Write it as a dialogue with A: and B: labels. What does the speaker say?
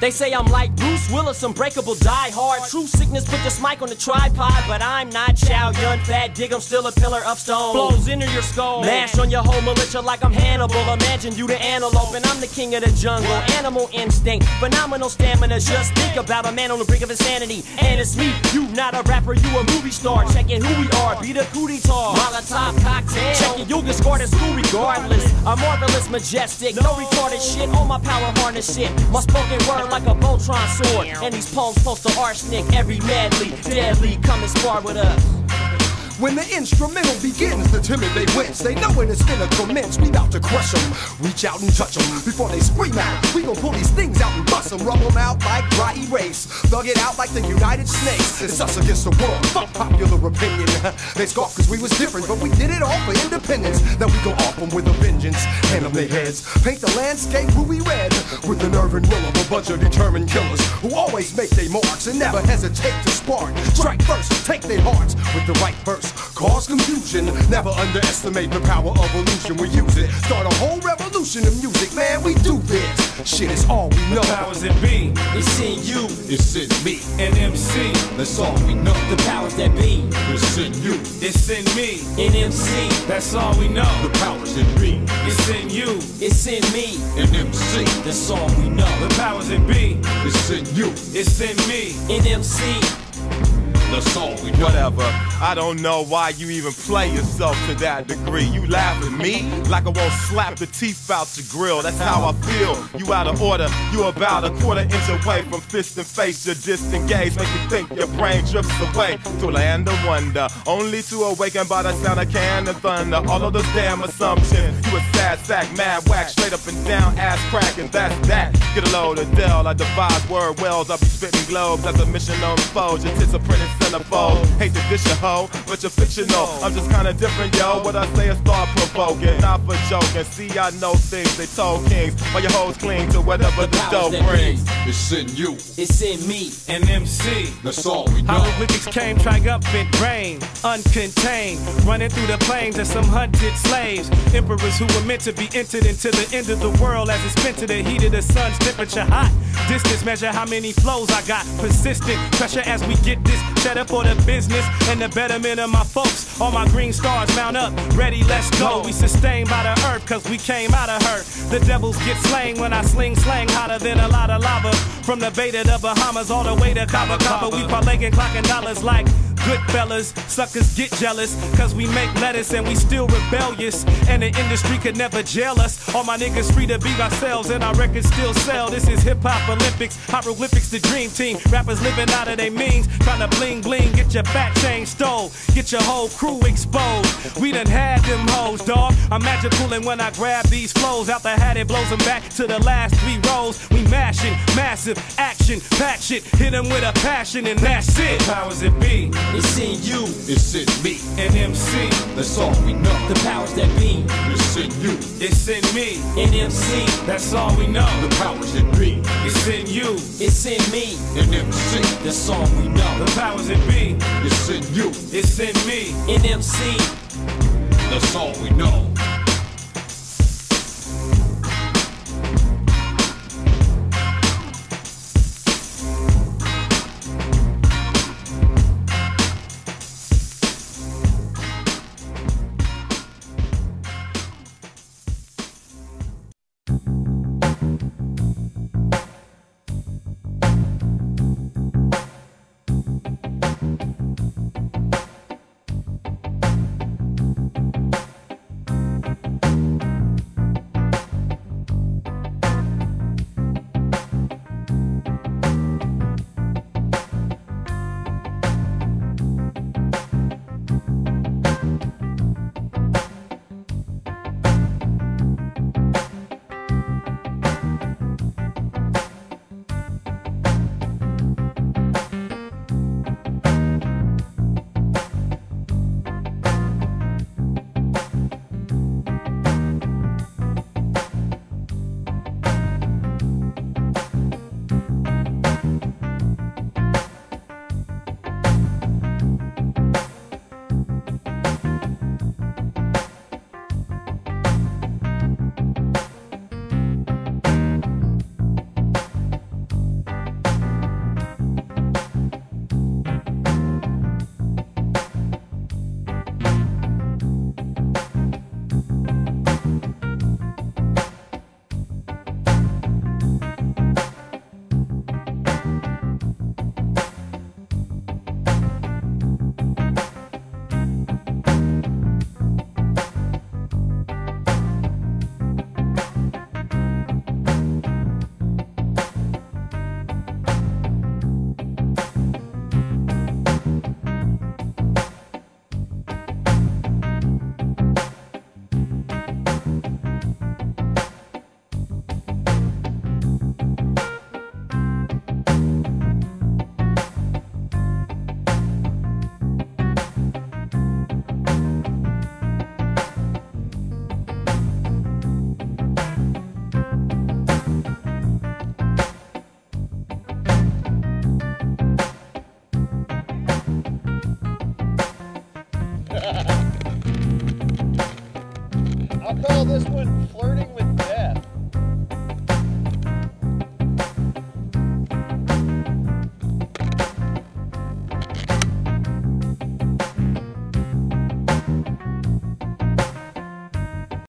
A: They say I'm like Bruce Willis, unbreakable, die hard. True sickness, put this mic on the tripod. But I'm not Chow Yun Fat Dig, I'm still a pillar of stone. Flows into your skull, mash on your whole militia like I'm Hannibal. Imagine you the antelope and I'm the king of the jungle. Animal instinct, phenomenal stamina. Just think about a man on the brink of insanity. And it's me, you not a rapper, you a movie star. Checking who we are, be the cootie tar. Molotov cocktail, checking you'll get scored at school regardless. I'm marvelous, majestic, no retarded shit. All my power harness shit. My spoken word like a Voltron sword. And these poems post to arsenic, every madly, deadly. Come and spar with us.
B: When the instrumental begins, the timid they wince. They know when it's finna commence, we bout to crush them. Reach out and touch them before they scream out. We gon' pull these things out and bust them. Rub them out like dry erase. Thug it out like the United States. It's us against the world, fuck popular opinion. They scoff cause we was different, but we did it all for independence. Now we go off them with a vengeance. Hand them their heads, paint the landscape ruby red. With the nerve and will of a bunch of determined killers who always make their marks and never hesitate to spark. Strike first, take their hearts with the right verse. Cause confusion, never underestimate the power of illusion. We use it, start a whole revolution of music, man, we do this. Shit is all we know.
C: The powers that be,
A: It's in you,
D: It's in me,
C: and MC.
D: that's all we know.
A: the powers that be.
D: It's in you,
C: It's in me,
A: In MC,
C: that's all we know.
D: the powers in me,
C: It's in you,
A: it's in me.
D: and MC.
A: That's all we know.
C: the powers that be.
D: It's in you,
C: It's in me.
A: In MC,
D: that's all we know.
E: Whatever, I don't know why you even play yourself to that degree. You laugh at me like I won't slap the teeth out your grill. That's how I feel. You out of order, you about a quarter inch away from fist and face. You're disengaged, make you think your brain drifts away to land of wonder, only to awaken by the sound of cannon thunder. All of those damn assumptions, you a sad sack, mad whack, straight up and down, ass crack, and that's that. Get a load of Dell, I devise word wells, I be spitting globes as a mission unfolds. Your tits are printed centerfold. Hate to dish your hoe, but you're fictional. I'm just kinda different, yo. What I say is thought provoking, not for joking. See, I know things they told kings, while your hoes cling to whatever the dough brings.
D: It's in you,
A: it's in me.
C: And MC.
D: that's all we know.
C: Hieroglyphics came triumphant reign, uncontained, running through the plains of some hunted slaves. Emperors who were meant to be entered into the end of the world as it's spent to the heat of the sun's temperature hot. Distance measure how many flows I got. Persistent pressure as we get this set up for the business and the betterment of my folks. All my green stars mount up, ready, let's go. We sustained by the earth cause we came out of her. The devils get slain when I sling slang hotter than a lot of lava. From the Bay to the Bahamas all the way to Cabo Cabo. We parlaying clocking dollars like good fellas. Suckers get jealous cause we make lettuce and we still rebellious. And the industry could never jail us. All my niggas free to be ourselves and our records still sell. This is hip hop Olympics, hieroglyphics the dream team. Rappers living out of their means, trying to bling bling, get your back chain stole, get your whole crew exposed. We done had them hoes, dawg. I'm magical and when I grab these flows out the hat it blows them back to the last 3 rows. We mashing, massive action, pack shit, hit them with a passion and that's it. The powers that be,
A: It's in you,
D: It's in me,
C: and MC.
D: that's all we know.
A: the powers that be.
D: It's in you,
C: It's in me,
A: In MC,
C: that's all we know.
D: the powers in me,
C: It's in you,
A: it's in me.
D: and MC.
A: That's all we know.
C: the powers that be.
D: It's in you,
C: It's in me.
A: In MC,
D: that's all we know.
F: call this one flirting